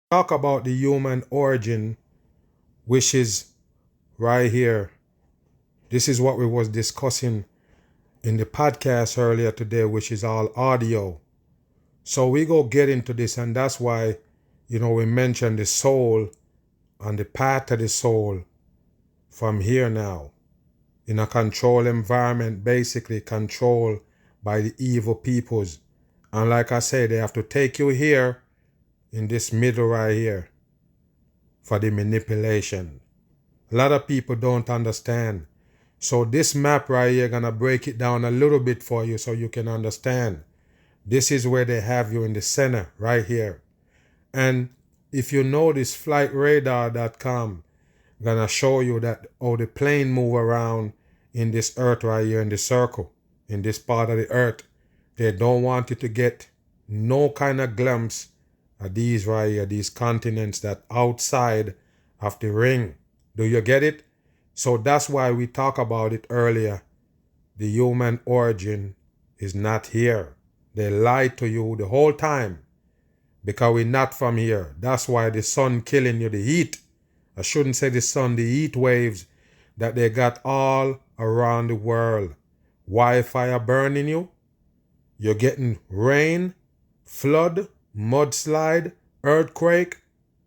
Talk about the human origin, which is right here. This is what we was discussing in the podcast earlier today, which is all audio. So we go get into this, and that's why, we mentioned the soul and the path of the soul from here now. In a controlled environment, basically controlled by the evil peoples. And like I say, they have to take you here in this middle right here for the manipulation. A lot of people don't understand. So this map right here gonna break it down a little bit for you so you can understand. This is where they have you in the center right here. And if you notice, flightradar.com gonna show you that how the plane move around in this earth right here in the circle, in this part of the earth. They don't want you to get no kind of glimpse of these right here, these continents that outside of the ring. Do you get it? So that's why we talked about it earlier. The human origin is not here. They lied to you the whole time because we're not from here. That's why the sun killing you, the heat. I shouldn't say the sun, the heat waves that they got all around the world. Wildfire burning you. You're getting rain, flood, mudslide, earthquake,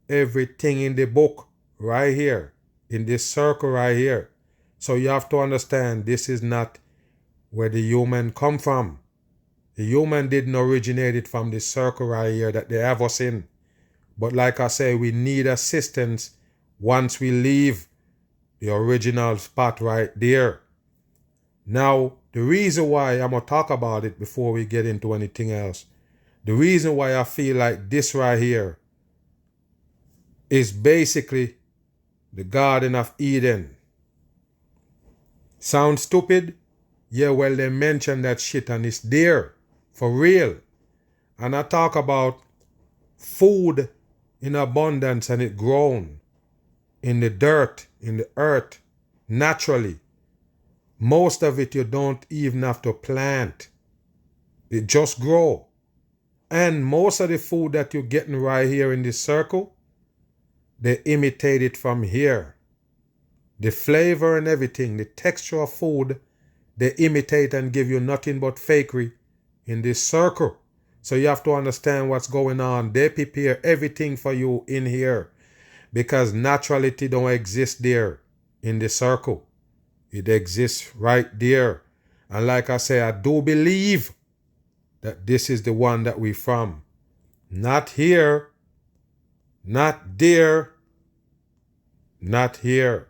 everything in the book right here, in this circle right here. So you have to understand this is not where the human come from. The human didn't originate it from this circle right here that they have us in. But like I say, we need assistance once we leave the original spot right there. Now, the reason why I'm going to talk about it before we get into anything else, the reason why I feel like this right here is basically the Garden of Eden. Sound stupid? Yeah, well, they mention that shit and it's there for real. And I talk about food in abundance and it grown in the dirt, in the earth, naturally. Most of it you don't even have to plant. It just grow. And most of the food that you're getting right here in this circle, they imitate it from here. The flavor and everything, the texture of food, they imitate and give you nothing but fakery in this circle. So you have to understand what's going on. They prepare everything for you in here because naturality don't exist there in the circle. It exists right there. And like I say, I do believe that this is the one that we from. Not here, not there, not here.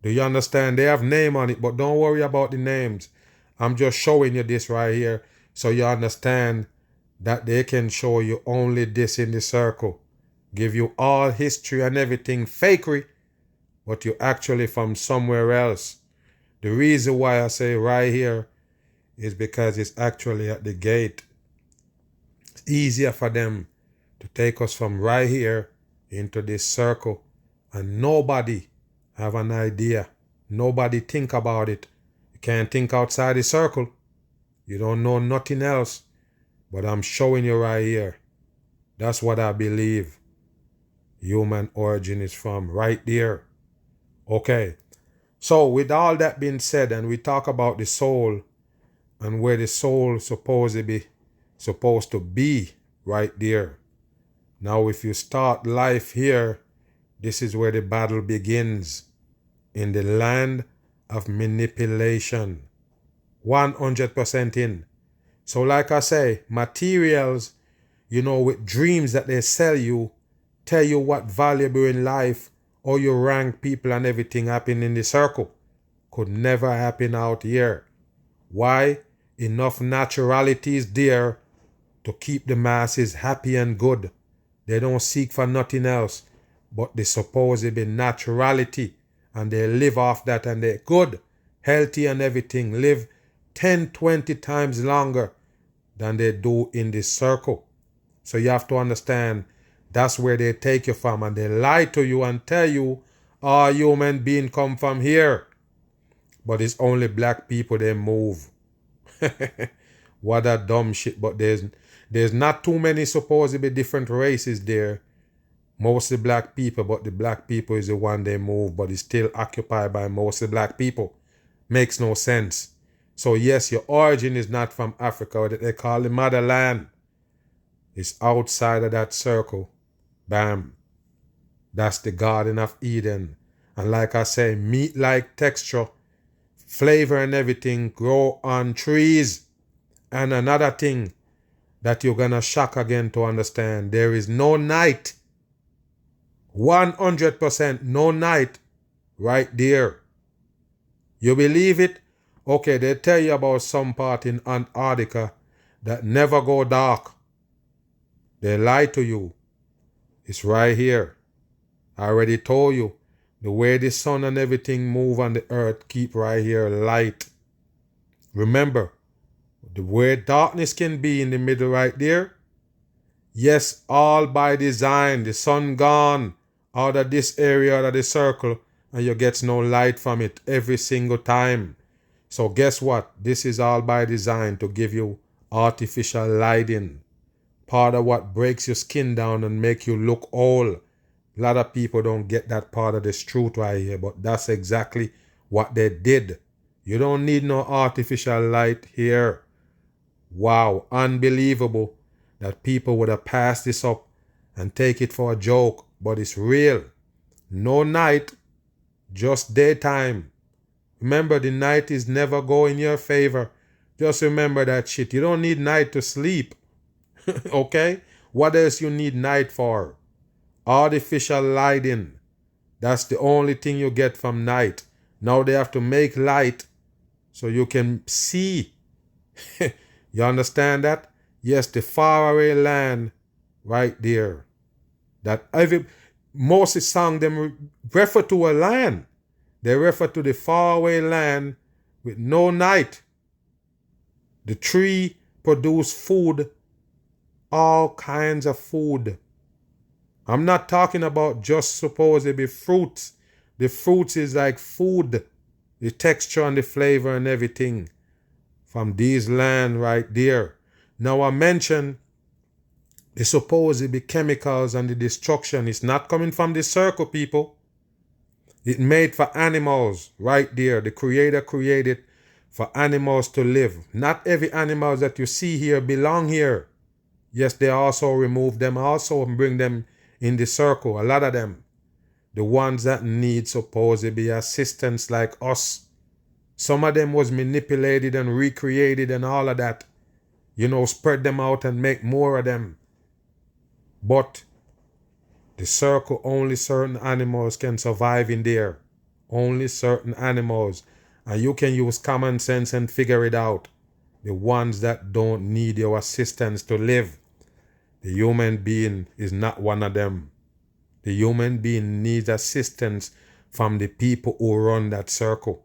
Do you understand? They have name on it, but don't worry about the names. I'm just showing you this right here so you understand that they can show you only this in the circle. Give you all history and everything fakery, but you actually from somewhere else. The reason why I say right here is because it's actually at the gate. It's easier for them to take us from right here into this circle and nobody have an idea. Nobody think about it. You can't think outside the circle. You don't know nothing else. But I'm showing you right here. That's what I believe human origin is from right there. Okay. So with all that being said, and we talk about the soul and where the soul is supposed to be right there. Now if you start life here, this is where the battle begins. In the land of manipulation. 100% in. So like I say, materials, with dreams that they sell you, tell you what valuable in life, or you rank people and everything happen in the circle. Could never happen out here. Why? Enough naturality is there to keep the masses happy and good. They don't seek for nothing else but the supposed naturality. And they live off that and they're good, healthy and everything. Live 10, 20 times longer than they do in this circle. So you have to understand that's where they take you from and they lie to you and tell you all human beings come from here. But it's only black people they move. What a dumb shit. But there's not too many supposedly different races there Mostly black people, but the black people is the one they move, but it's still occupied by mostly black people. Makes no sense. So yes, your origin is not from Africa, what they call the motherland. It's outside of that circle. Bam. That's the Garden of Eden. And like I say, meat-like texture, flavor and everything grow on trees. And another thing that you're gonna shock again to understand, there is no night. 100% no night right there. You believe it? Okay, they tell you about some part in Antarctica that never go dark. They lie to you. It's right here. I already told you. The way the sun and everything move on the earth, keep right here light. Remember, the way darkness can be in the middle right there. Yes, all by design. The sun gone out of this area of the circle and you get no light from it every single time. So guess what? This is all by design to give you artificial lighting. Part of what breaks your skin down and make you look old. A lot of people don't get that part of this truth right here, but that's exactly what they did. You don't need no artificial light here. Wow, unbelievable that people would have passed this up and take it for a joke, but it's real. No night, just daytime. Remember, the night is never go in your favor. Just remember that shit. You don't need night to sleep. Okay? What else you need night for? Artificial lighting. That's the only thing you get from night. Now they have to make light so you can see. You understand that? Yes, the faraway land right there. That most of the song them refer to a land. They refer to the faraway land with no night. The tree produce food, all kinds of food. I'm not talking about just supposedly fruits. The fruits is like food, the texture and the flavor and everything from these land right there. Now I mentioned the supposedly chemicals and the destruction is not coming from the circle, people. It made for animals right there. The creator created for animals to live. Not every animal that you see here belong here. Yes, they also remove them also and bring them in the circle. A lot of them. The ones that need supposedly assistance like us. Some of them was manipulated and recreated and all of that. Spread them out and make more of them. But the circle, only certain animals can survive in there. Only certain animals. And you can use common sense and figure it out. The ones that don't need your assistance to live. The human being is not one of them. The human being needs assistance from the people who run that circle.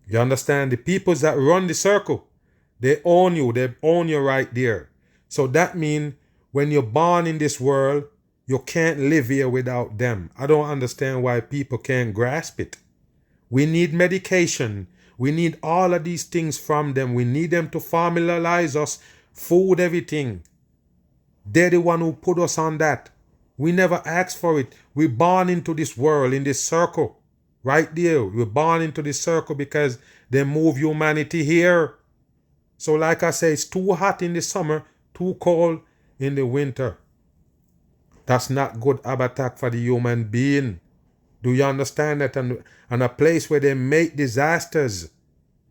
You understand? The people that run the circle, they own you. They own you right there. So that means when you're born in this world, you can't live here without them. I don't understand why people can't grasp it. We need medication. We need all of these things from them. We need them to familiarize us, food, everything. They're the one who put us on that. We never asked for it. We're born into this world, in this circle. Right there. We're born into this circle because they move humanity here. So like I say, it's too hot in the summer, too cold in the winter. That's not good habitat for the human being. Do you understand that? And a place where they make disasters.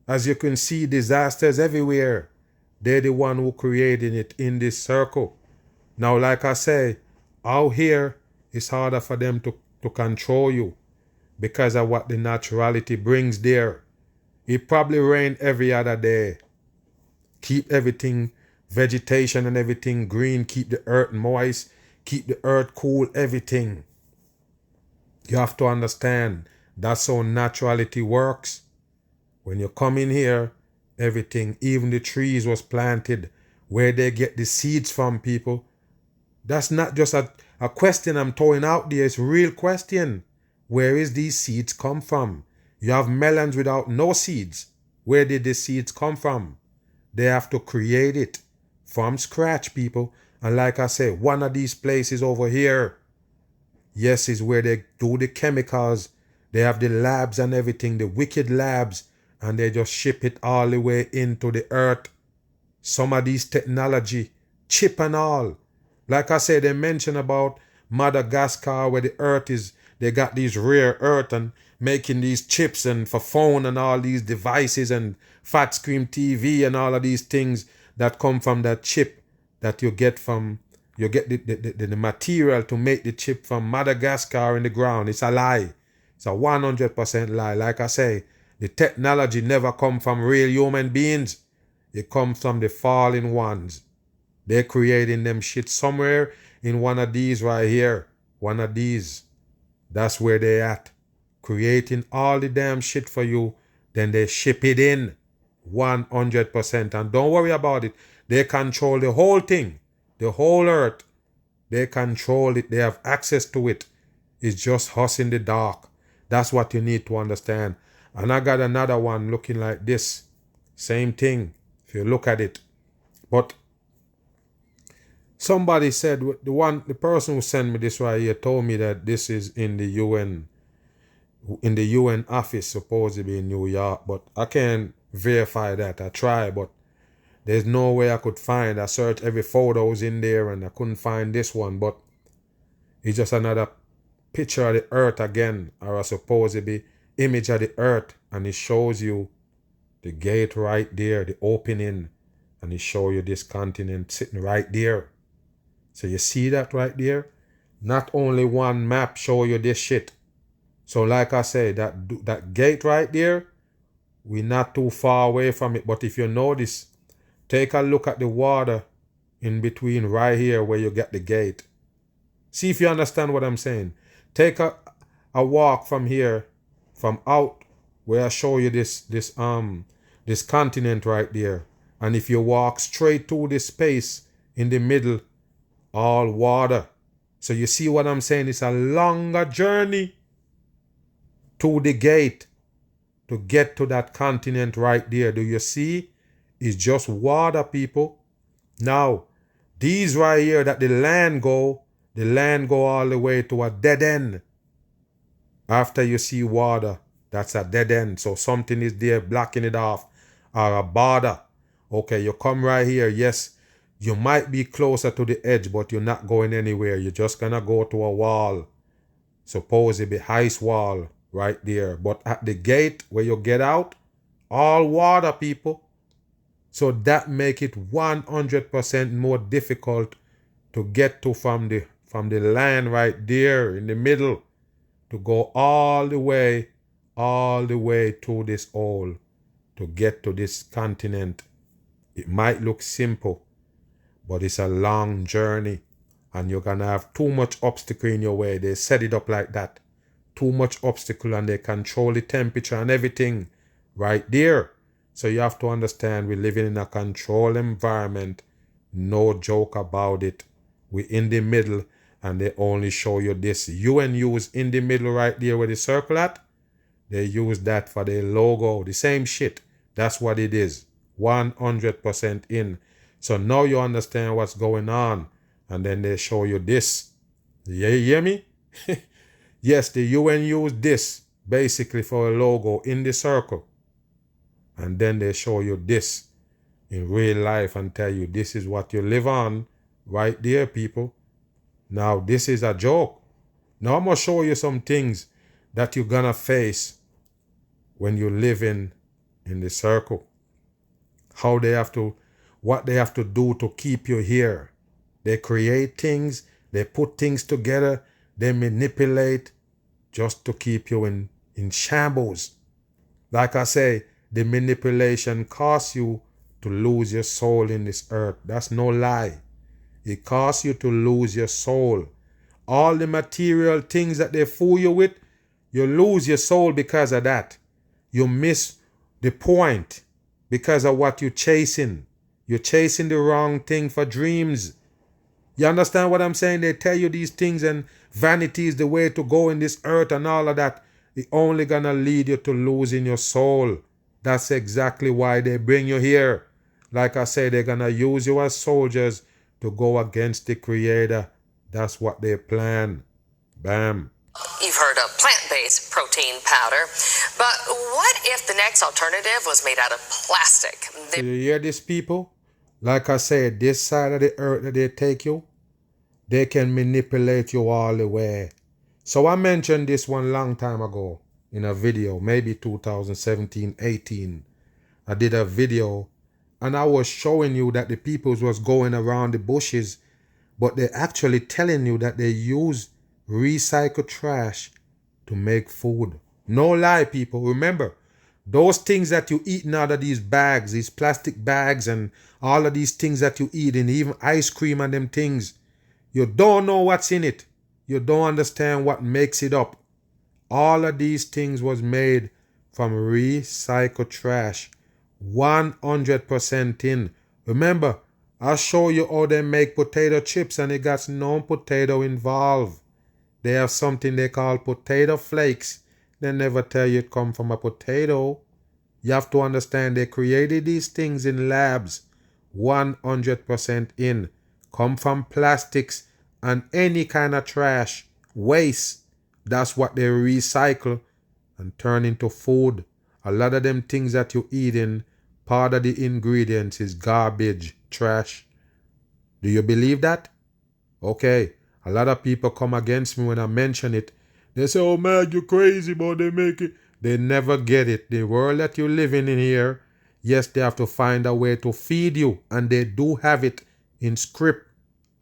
As you can see, disasters everywhere. They're the one who created it in this circle. Now, like I say, out here, it's harder for them to control you because of what the naturality brings there. It probably rain every other day. Keep everything, vegetation and everything green. Keep the earth moist. Keep the earth cool, everything. You have to understand that's how naturality works. When you come in here, everything, even the trees was planted where they get the seeds from, people. That's not just a question I'm throwing out there. It's a real question. Where is these seeds come from? You have melons without no seeds. Where did the seeds come from? They have to create it from scratch, people. And like I say, one of these places over here, Yes, is where they do the chemicals. They have the labs and everything, the wicked labs, and they just ship it all the way into the earth. Some of these technology, chip and all. Like I said, they mention about Madagascar where the earth is, they got these rare earth and making these chips and for phone and all these devices and fat screen TV and all of these things that come from that chip that you get from, you get the material to make the chip from Madagascar in the ground. It's a lie. It's a 100% lie. Like I say, the technology never come from real human beings. It comes from the fallen ones. They're creating them shit somewhere in one of these right here. One of these. That's where they at. Creating all the damn shit for you. Then they ship it in. 100%. And don't worry about it. They control the whole thing. The whole earth. They control it. They have access to it. It's just us in the dark. That's what you need to understand. And I got another one looking like this. Same thing. If you look at it. But somebody said, the person who sent me this right here told me that this is in the UN office, supposedly in New York, but I can't verify that. I try, but there's no way I could find. I searched every photos in there and I couldn't find this one, but it's just another picture of the earth again, or a supposedly image of the earth, and it shows you the gate right there, the opening, and it shows you this continent sitting right there. So you see that right there? Not only one map show you this shit. So like I say, that gate right there, we're not too far away from it. But if you notice, take a look at the water in between right here where you get the gate. See if you understand what I'm saying. Take a walk from here, from out where I show you this continent right there. And if you walk straight to this space in the middle, all water. So you see what I'm saying? It's a longer journey to the gate to get to that continent right there. Do you see? It's just water, people. Now, these right here that the land go all the way to a dead end. After you see water, that's a dead end. So something is there blocking it off, or a border. Okay, you come right here. Yes, you might be closer to the edge, but you're not going anywhere. You're just gonna go to a wall. Supposedly ice wall right there. But at the gate where you get out, all water, people. So that make it 100% more difficult to get to from the land right there in the middle, to go all the way to this hole to get to this continent. It might look simple, but it's a long journey, and you're gonna have too much obstacle in your way. They set it up like that. Too much obstacle, and they control the temperature and everything right there. So you have to understand, we're living in a controlled environment. No joke about it. We're in the middle, and they only show you this. UN use in the middle right there where the circle at. They use that for their logo. The same shit. That's what it is. 100% in. So now you understand what's going on. And then they show you this. You hear me? Yes, the UN used this basically for a logo in the circle. And then they show you this in real life and tell you this is what you live on right there, people. Now, this is a joke. Now, I'm going to show you some things that you're going to face when you live in the circle. What they have to do to keep you here. They create things, they put things together, they manipulate just to keep you in shambles. Like I say, the manipulation costs you to lose your soul in this earth. That's no lie. It costs you to lose your soul. All the material things that they fool you with, you lose your soul because of that. You miss the point because of what you're chasing. You're chasing the wrong thing for dreams. You understand what I'm saying? They tell you these things, and vanity is the way to go in this earth and all of that. It's only gonna lead you to losing your soul. That's exactly why they bring you here. Like I say, they're gonna use you as soldiers to go against the Creator. That's what they plan. Bam. You've heard of plant-based protein powder, but what if the next alternative was made out of plastic? So you hear this, people? Like I said, this side of the earth that they take you, they can manipulate you all the way. So I mentioned this one long time ago in a video, maybe 2017-18. I did a video and I was showing you that the peoples was going around the bushes, but they're actually telling you that they use recycled trash to make food. No lie, people. Remember, those things that you eat out of these bags, these plastic bags and all of these things that you eat, and even ice cream and them things, you don't know what's in it. You don't understand what makes it up. All of these things was made from recycled trash. 100% in. Remember, I'll show you how they make potato chips and it got no potato involved. They have something they call potato flakes. They never tell you it come from a potato. You have to understand they created these things in labs. 100% in. Come from plastics and any kind of trash, waste. That's what they recycle and turn into food. A lot of them things that you eating, part of the ingredients is garbage, trash. Do you believe that? Okay. A lot of people come against me when I mention it. They say, oh man, you're crazy, but they make it. They never get it. The world that you're living in here, yes, they have to find a way to feed you. And they do have it in script.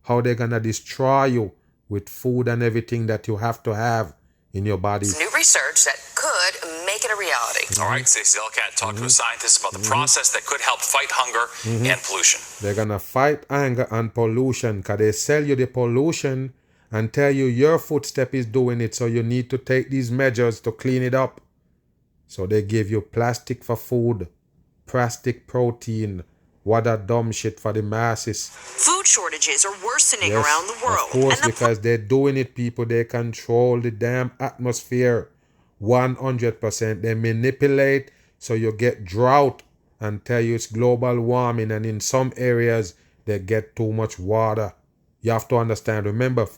How they're going to destroy you with food and everything that you have to have in your body. New research that could make it a reality. All right, Stacey Elcat talked to a scientist about the process that could help fight hunger and pollution. They're going to fight hunger and pollution because they sell you the pollution and tell you your footstep is doing it, so you need to take these measures to clean it up. So they give you plastic for food, plastic protein. What a dumb shit for the masses. Food shortages are worsening around the world. Of course, because they're doing it, people. They control the damn atmosphere. 100%. They manipulate so you get drought and tell you it's global warming. And in some areas, they get too much water. You have to understand. Remember,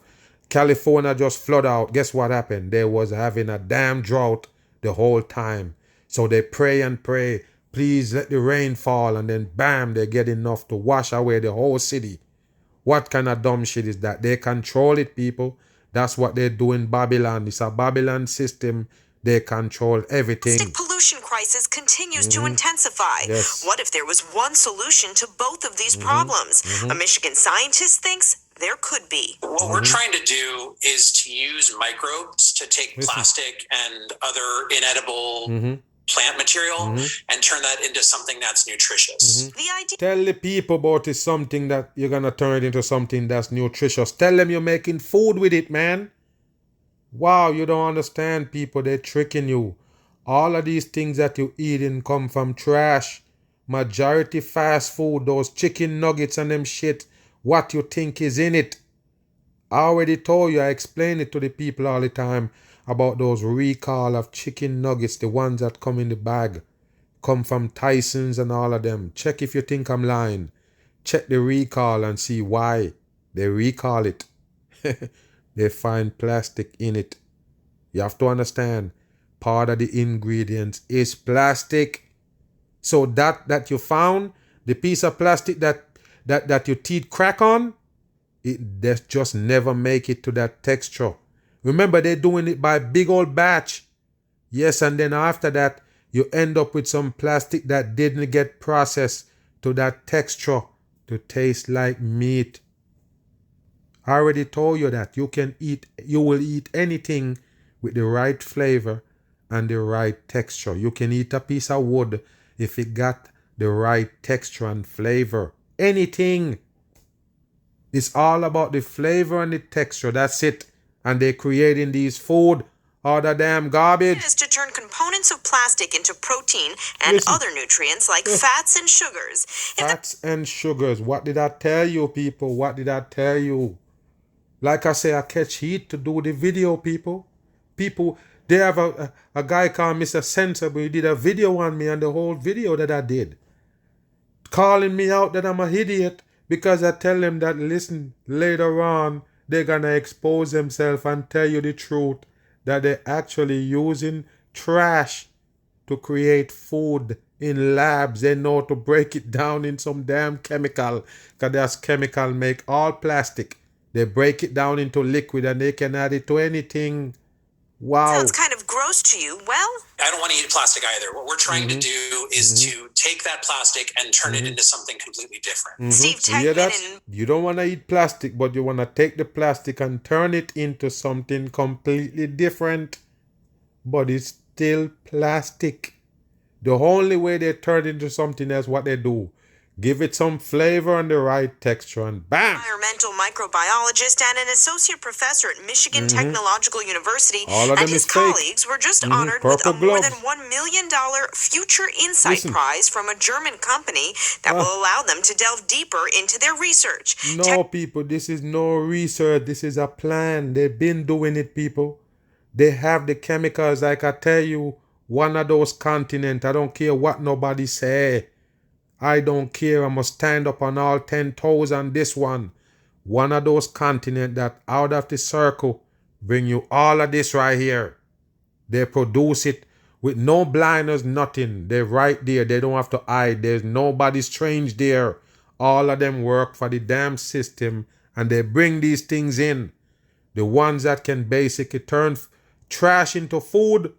California just flooded out. Guess what happened? They was having a damn drought the whole time. So they pray and pray. Please let the rain fall, and then bam, they get enough to wash away the whole city. What kind of dumb shit is that? They control it, people. That's what they do in Babylon. It's a Babylon system. They control everything. The pollution crisis continues to intensify. Yes. What if there was one solution to both of these problems? A Michigan scientist thinks there could be. What we're trying to do is to use microbes to take plastic and other inedible plant material and turn that into something that's nutritious. The idea. Tell the people about it, something that you're going to turn it into something that's nutritious. Tell them you're making food with it, man. Wow, you don't understand, people. They're tricking you. All of these things that you're eating come from trash. Majority fast food, those chicken nuggets and them shit. What you think is in it. I already told you, I explain it to the people all the time about those recall of chicken nuggets, the ones that come in the bag, come from Tyson's and all of them. Check if you think I'm lying. Check the recall and see why they recall it. They find plastic in it. You have to understand, part of the ingredients is plastic. So that you found, the piece of plastic that your teeth crack on, they just never make it to that texture. Remember, they're doing it by big old batch. Yes, and then after that, you end up with some plastic that didn't get processed to that texture to taste like meat. I already told you that you will eat anything with the right flavor and the right texture. You can eat a piece of wood if it got the right texture and flavor. Anything. It's all about the flavor and the texture. That's it. And they're creating these food, all the damn garbage. Is to turn components of plastic into protein and other nutrients like fats and sugars. Fats and sugars. What did I tell you, people? What did I tell you? Like I say, I catch heat to do the video, people. People, they have a guy called Mr. Sensible. He did a video on me, and the whole video that I did, calling me out that I'm an idiot because I tell him that, listen, later on, they're gonna expose themselves and tell you the truth that they're actually using trash to create food in labs. They know to break it down in some damn chemical, because that's chemical make all plastic. They break it down into liquid and they can add it to anything. Wow. Sounds kind of gross to you. Well, I don't want to eat plastic either. What we're trying to do is to take that plastic and turn it into something completely different. Steve You hear that? Techman and You don't want to eat plastic, but you want to take the plastic and turn it into something completely different. But it's still plastic. The only way they turn it into something else, what they do, give it some flavor and the right texture, and bam! environmental microbiologist and an associate professor at Michigan Technological University, All of and them his is fake. colleagues were just honored with a Purple more gloves. than $1 million Future Insight Listen. Prize from a German company that will allow them to delve deeper into their research. No, people, this is no research. This is a plan. They've been doing it, people. They have the chemicals, like I tell you, one of those continents. I don't care what nobody say. I don't care. I must stand up on all 10 toes on this one. One of those continents that out of the circle bring you all of this right here. They produce it with no blinders, nothing. They're right there. They don't have to hide. There's nobody strange there. All of them work for the damn system and they bring these things in. The ones that can basically turn trash into food.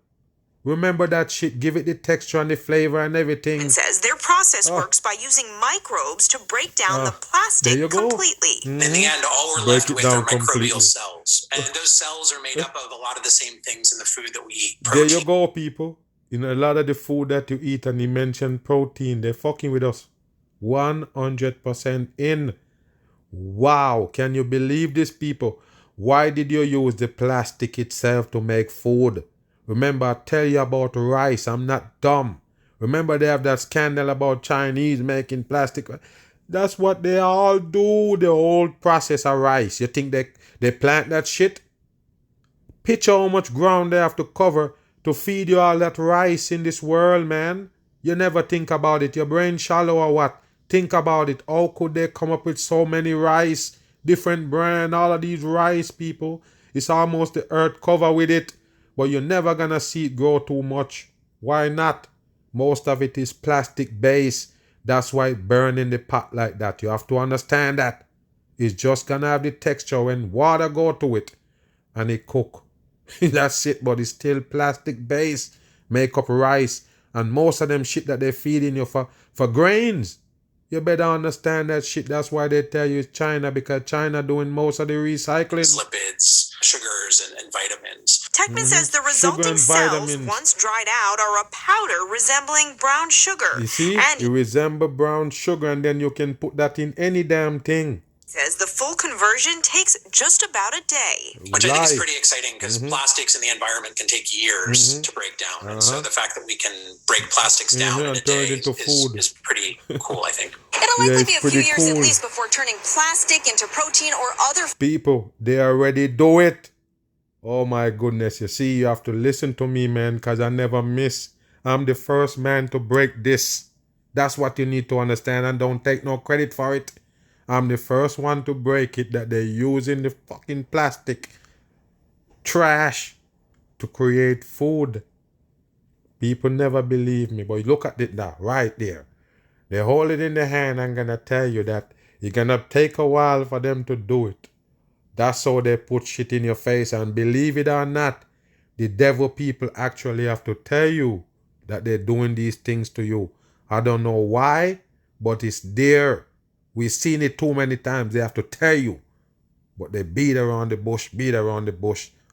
Remember that shit. Give it the texture and the flavor and everything. It says their process works by using microbes to break down the There plastic you go. completely. In the end, all we're Break left it with are down microbial completely. cells. And those cells are made up of a lot of the same things in the food that we eat. There you Protein, go, people. In a lot of the food that you eat, and you mentioned protein, they're fucking with us. 100% in. Wow. Can you believe this, people? Why did you use the plastic itself to make food? Remember, I tell you about rice. I'm not dumb. Remember, they have that scandal about Chinese making plastic. That's what they all do. The whole process of rice. You think they plant that shit? Picture how much ground they have to cover to feed you all that rice in this world, man. You never think about it. Your brain shallow or what? Think about it. How could they come up with so many rice? Different brand, all of these rice, people. It's almost the earth cover with it. But you're never gonna see it grow too much. Why not? Most of it is plastic based. That's why it burn in the pot like that. You have to understand that. It's just gonna have the texture when water go to it and it cook. That's it, but it's still plastic based. Make up rice. And most of them shit that they feeding you for grains. You better understand that shit. That's why they tell you it's China, because China doing most of the recycling. lipids, sugars, and vitamins. Techman says the resulting and cells, vitamins. once dried out, are a powder resembling brown sugar. You see, And it resemble brown sugar, and then you can put that in any damn thing. says the full conversion takes just about a day. Which I think is Life. pretty exciting because plastics in the environment can take years to break down. And so the fact that we can break plastics down in and a turn day it into food. is pretty cool, I think. It'll Yeah, likely it's be a few pretty years at cool. least before turning plastic into protein or other People, they already do it. Oh my goodness, you see, you have to listen to me, man, because I never miss. I'm the first man to break this. That's what you need to understand, and don't take no credit for it. I'm the first one to break it, that they're using the fucking plastic trash to create food. People never believe me, but look at it now, right there. They hold it in their hand. I'm gonna tell you that it's gonna take a while for them to do it. That's how they put shit in your face, and believe it or not, the devil people actually have to tell you that they're doing these things to you. I don't know why, but it's there. We've seen it too many times. They have to tell you. But they beat around the bush.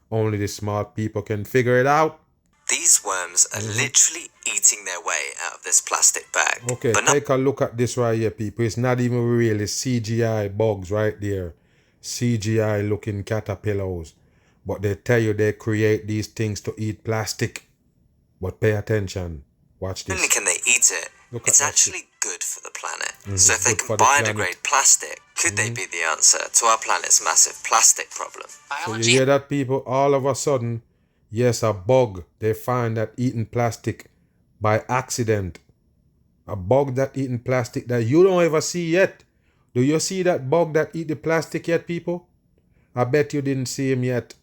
Only the smart people can figure it out. These worms are literally eating their way out of this plastic bag. Okay, but not take a look at this right here, people. It's not even really CGI bugs right there. CGI looking caterpillars. But they tell you they create these things to eat plastic. But pay attention. Watch only this. can they eat it, Look at it's that actually good for the planet. So if they good can for the planet. biodegrade plastic, could they be the answer to our planet's massive plastic problem? So you hear that, people? All of a sudden, yes, a bug. They find that eating plastic by accident. A bug that eating plastic that you don't ever see yet. Do you see that bug that eat the plastic yet, people? I bet you didn't see him yet.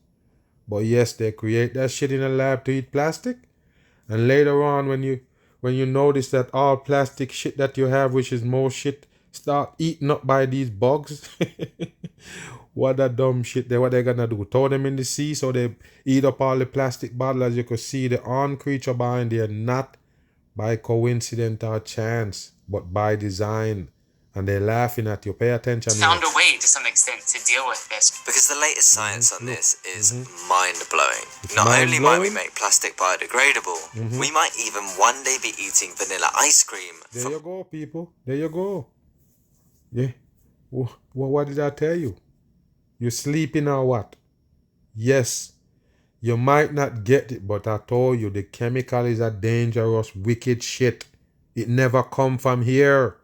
But yes, they create that shit in a lab to eat plastic. And later on, when you notice that all plastic shit that you have, which is most shit, start eaten up by these bugs. What a dumb shit. What they gonna do? Throw them in the sea so they eat up all the plastic bottles. As you could see, the armed creature behind there, not by coincidence or chance, but by design. And they're laughing at you. Pay attention. Found a way to some extent to deal with this. Because the latest science on this is mind-blowing. It's Not only might we mind-blowing? make plastic biodegradable, we might even one day be eating vanilla ice cream There you go, people. There you go. Yeah. What did I tell you? You sleeping or what? Yes. You might not get it, but I told you the chemical is a dangerous, wicked shit. It never come from here.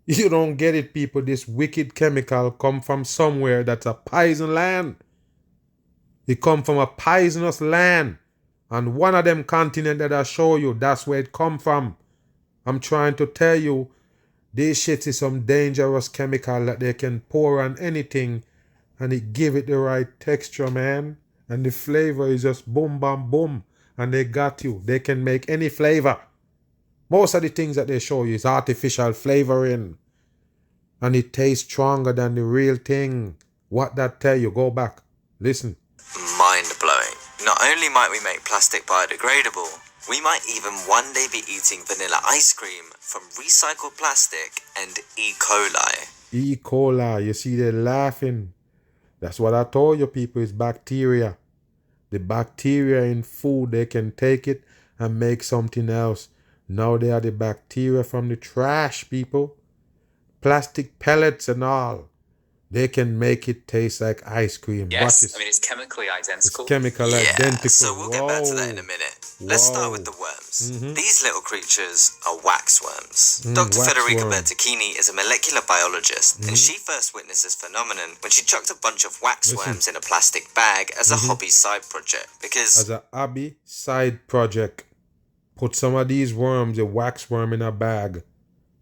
You don't get it, people. This wicked chemical come from somewhere that's a poison land. It come from a poisonous land. And one of them continent that I show you, that's where it come from. I'm trying to tell you, this shit is some dangerous chemical that they can pour on anything and it give it the right texture, man. And the flavor is just boom, bam, boom. And they got you. They can make any flavor. Most of the things that they show you is artificial flavoring. And it tastes stronger than the real thing. What that tell you? Go back. Listen. mind-blowing. Not only might we make plastic biodegradable, we might even one day be eating vanilla ice cream from recycled plastic and E. coli. E. coli. You see, they're laughing. That's what I told you, people. It's bacteria. The bacteria in food, they can take it and make something else. Now they are the bacteria from the trash, people. Plastic pellets and all. They can make it taste like ice cream. Yes, I mean, it's chemically identical. It's chemical identical. So we'll get back to that in a minute. Let's start with the worms. These little creatures are waxworms. Dr. Federica waxworm. Bertocchini is a molecular biologist, and she first witnessed this phenomenon when she chucked a bunch of waxworms in a plastic bag as a hobby side project. Because As a hobby side project, put some of these worms, a waxworm in a bag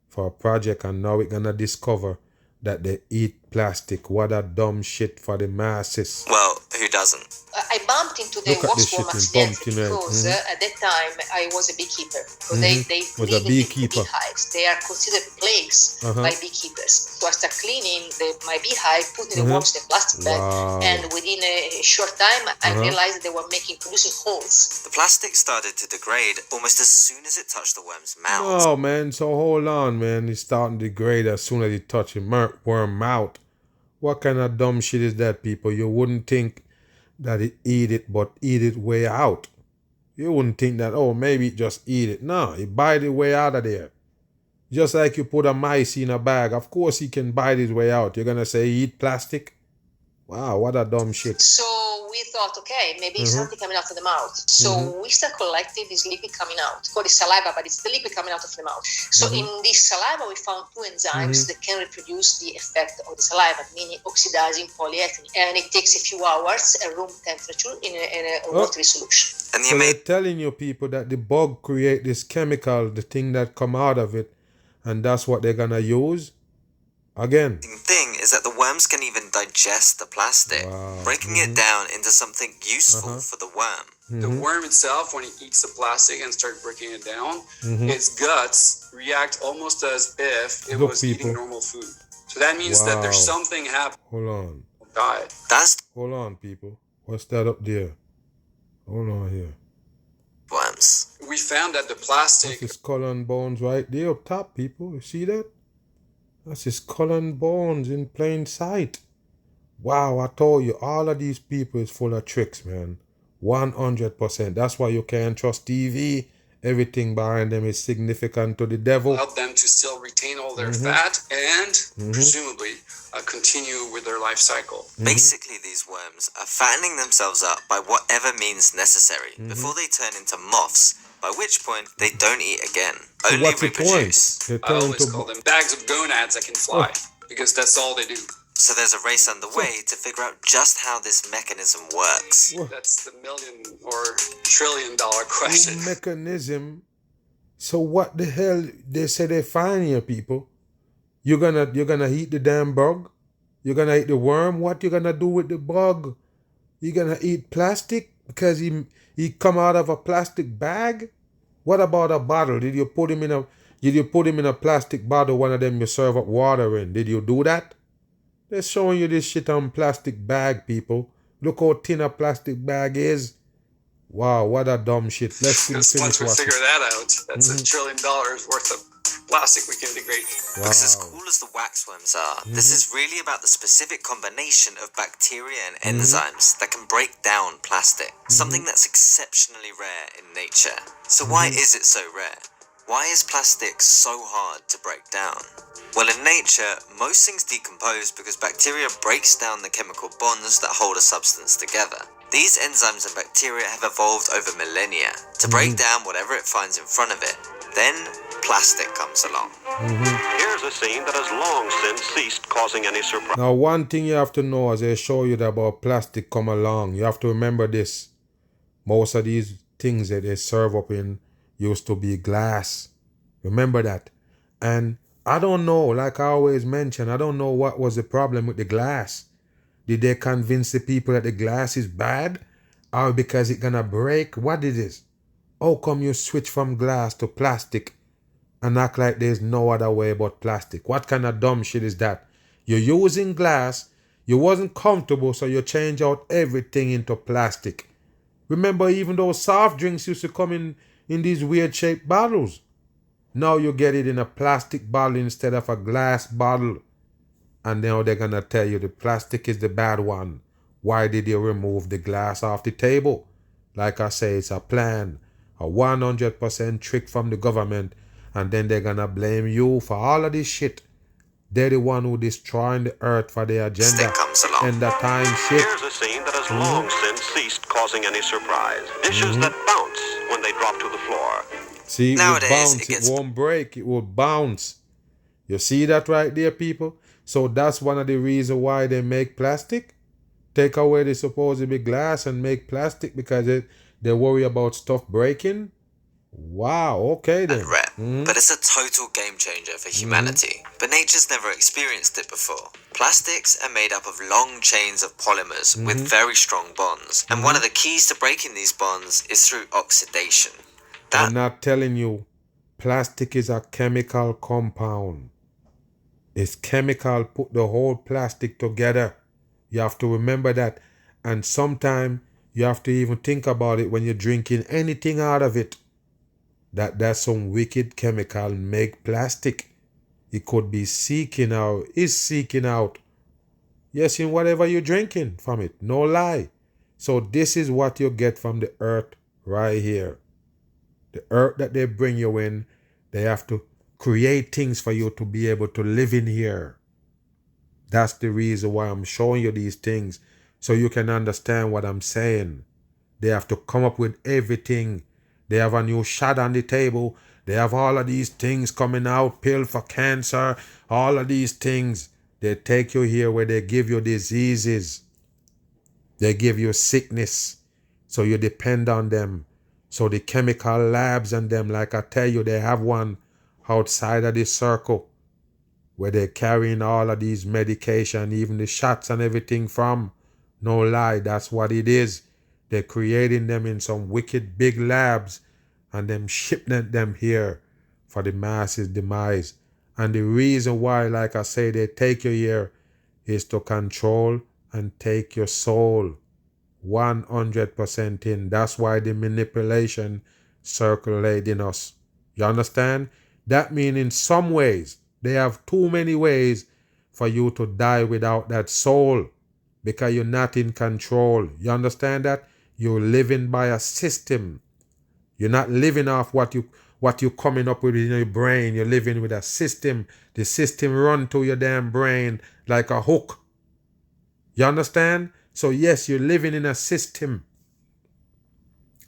for a project, and now we're gonna discover that they eat plastic. What a dumb shit for the masses. well, who doesn't? I bumped into the Look at this waxworm shit in accidentally pumpkin, right? because at that time I was a beekeeper. So they Was live a in beekeeper. beehives. They are considered plagues by beekeepers. So I start cleaning my beehive, putting the worms in a plastic bag, Wow. and within a short time I realized they were producing holes. The plastic started to degrade almost as soon as it touched the worm's mouth. Oh man, so hold on, man. It's starting to degrade as soon as it touches a worm mouth. What kind of dumb shit is that, people? You wouldn't think that it eat it, but eat it way out. You wouldn't think that, oh, maybe it just eat it. No, it bite it way out of there. Just like you put a mice in a bag. Of course he can bite his way out. You're gonna say eat plastic? Wow, what a dumb shit. So we thought, okay, maybe it's something coming out of the mouth. So we start collecting this liquid coming out. Called saliva, but it's the liquid coming out of the mouth. So in this saliva, we found two enzymes that can reproduce the effect of the saliva, meaning oxidizing polyethylene. And it takes a few hours at room temperature in a watery solution. And the So they're amazing telling you, people, that the bug create this chemical, the thing that come out of it, and that's what they're gonna use? Again. thing is that the worms can even digest the plastic, breaking it down into something useful for the worm. The worm itself, when it eats the plastic and starts breaking it down, its guts react almost as if it Look, was people. eating normal food. So that means that there's Wow. something happening Hold on. in the diet. That's Hold on, people. What's that up there? Hold on here. worms. We found that the That's plastic his skull and bones right there up top, people. You see that? That's his skull and bones in plain sight. Wow, I told you, all of these people is full of tricks, man. 100%. That's why you can't trust TV. Everything behind them is significant to the devil. help them to still retain all their fat and presumably continue with their life cycle. Basically, these worms are fattening themselves up by whatever means necessary before they turn into moths, by which point they don't eat again, So only what's the point? reproduce. They I turn always to call them bags of gonads that can fly because that's all they do. So there's a race underway to figure out just how this mechanism works. That's the million or $1 trillion question. mechanism. So what the hell they say they find here, people? You're gonna eat the damn bug? You're gonna eat the worm. What you gonna do with the bug? You gonna eat plastic because he come out of a plastic bag? What about a bottle? Did you put him in a plastic bottle, one of them you serve up water in? Did you do that? They're showing you this shit on plastic bag, people. Look how thin a plastic bag is. Wow, what a dumb shit. Let's finish Once we watching. figure that out, that's $1 trillion worth of plastic we can integrate. Wow. Because as cool as the waxworms are, this is really about the specific combination of bacteria and enzymes that can break down plastic, something that's exceptionally rare in nature. So why is it so rare? Why is plastic so hard to break down? Well, in nature, most things decompose because bacteria breaks down the chemical bonds that hold a substance together. These enzymes and bacteria have evolved over millennia to break down whatever it finds in front of it. Then, plastic comes along. Here's a scene that has long since ceased causing any surprise. Now, one thing you have to know as they show you that about plastic come along, you have to remember this. Most of these things that they serve up in used to be glass. Remember that. And I don't know, like I always mention, I don't know what was the problem with the glass. Did they convince the people that the glass is bad? Or because it's gonna break? What it is? How come you switch from glass to plastic and act like there's no other way but plastic? What kind of dumb shit is that? You're using glass, you wasn't comfortable, so you change out everything into plastic. Remember, even those soft drinks used to come in these weird shaped bottles. Now you get it in a plastic bottle instead of a glass bottle. And now they're gonna tell you the plastic is the bad one. Why did you remove the glass off the table? Like I say, it's a plan, a 100% trick from the government, and then they're gonna blame you for all of this shit. They're the one who destroying the earth for their agenda. Comes along. And the time shit. Here's a scene that has long since ceased causing any surprise. Dishes that bounce when they drop to the floor. See, it Nowadays, will bounce. It won't break. It will bounce. You see that right there, people? So that's one of the reasons why they make plastic. Take away the supposedly glass and make plastic because they worry about stuff breaking. Wow, okay then. And rare. But it's a total game changer for humanity. But nature's never experienced it before. Plastics are made up of long chains of polymers with very strong bonds. And one of the keys to breaking these bonds is through oxidation. I'm not telling you, plastic is a chemical compound. It's chemical, put the whole plastic together. You have to remember that. And sometimes you have to even think about it when you're drinking anything out of it. That's some wicked chemical make plastic. It could be seeking out, is seeking out. Yes, in whatever you're drinking from it. No lie. So this is what you get from the earth right here. The earth that they bring you in, they have to create things for you to be able to live in here. That's the reason why I'm showing you these things, so you can understand what I'm saying. They have to come up with everything. They have a new shot on the table. They have all of these things coming out, pill for cancer, all of these things. They take you here where they give you diseases. They give you sickness, so you depend on them. So the chemical labs and them, like I tell you, they have one outside of the circle where they're carrying all of these medication, even the shots and everything from. No lie, that's what it is. They're creating them in some wicked big labs and them shipping them here for the masses' demise. And the reason why, like I say, they take you here is to control and take your soul 100% in. That's why the manipulation circulate in us. You understand? That means in some ways, they have too many ways for you to die without that soul because you're not in control. You understand that? You're living by a system. You're not living off what you're coming up with in your brain. You're living with a system. The system run to your damn brain like a hook. You understand? So yes, you're living in a system.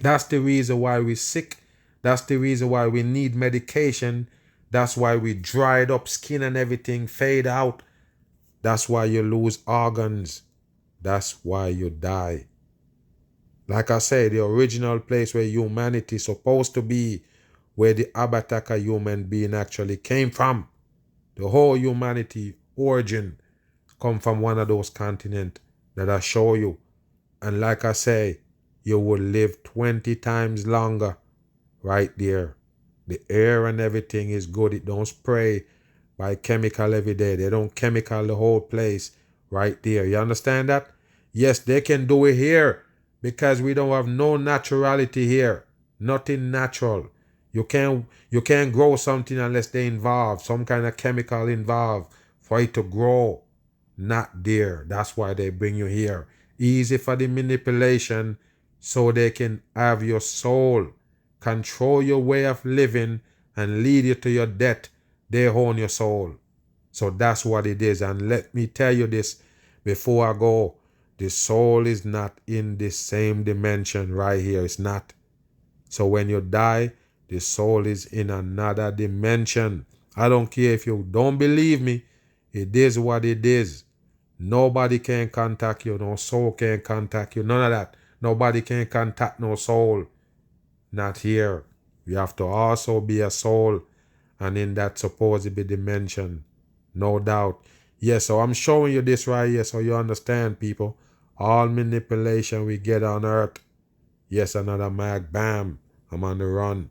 That's the reason why we're sick. That's the reason why we need medication. That's why we dried up skin and everything fade out. That's why you lose organs. That's why you die. Like I say, the original place where humanity is supposed to be, where the Abataka human being actually came from. The whole humanity origin come from one of those continents that I show you. And like I say, you will live 20 times longer right there. The air and everything is good. It don't spray by chemical every day. They don't chemical the whole place right there. You understand that? Yes, they can do it here because we don't have no naturality here. Nothing natural. You can't grow something unless they involve some kind of chemical involved for it to grow. Not there. That's why they bring you here. Easy for the manipulation so they can have your soul, control your way of living and lead you to your death. They own your soul. So that's what it is. And let me tell you this before I go. The soul is not in the same dimension right here. It's not. So when you die, the soul is in another dimension. I don't care if you don't believe me. It is what it is. Nobody can contact you. No soul can contact you. None of that. Nobody can contact no soul. Not here. You have to also be a soul. And in that supposed dimension. No doubt. Yes, so I'm showing you this right here so you understand, people. All manipulation we get on earth. Yes, another mag. Bam. I'm on the run.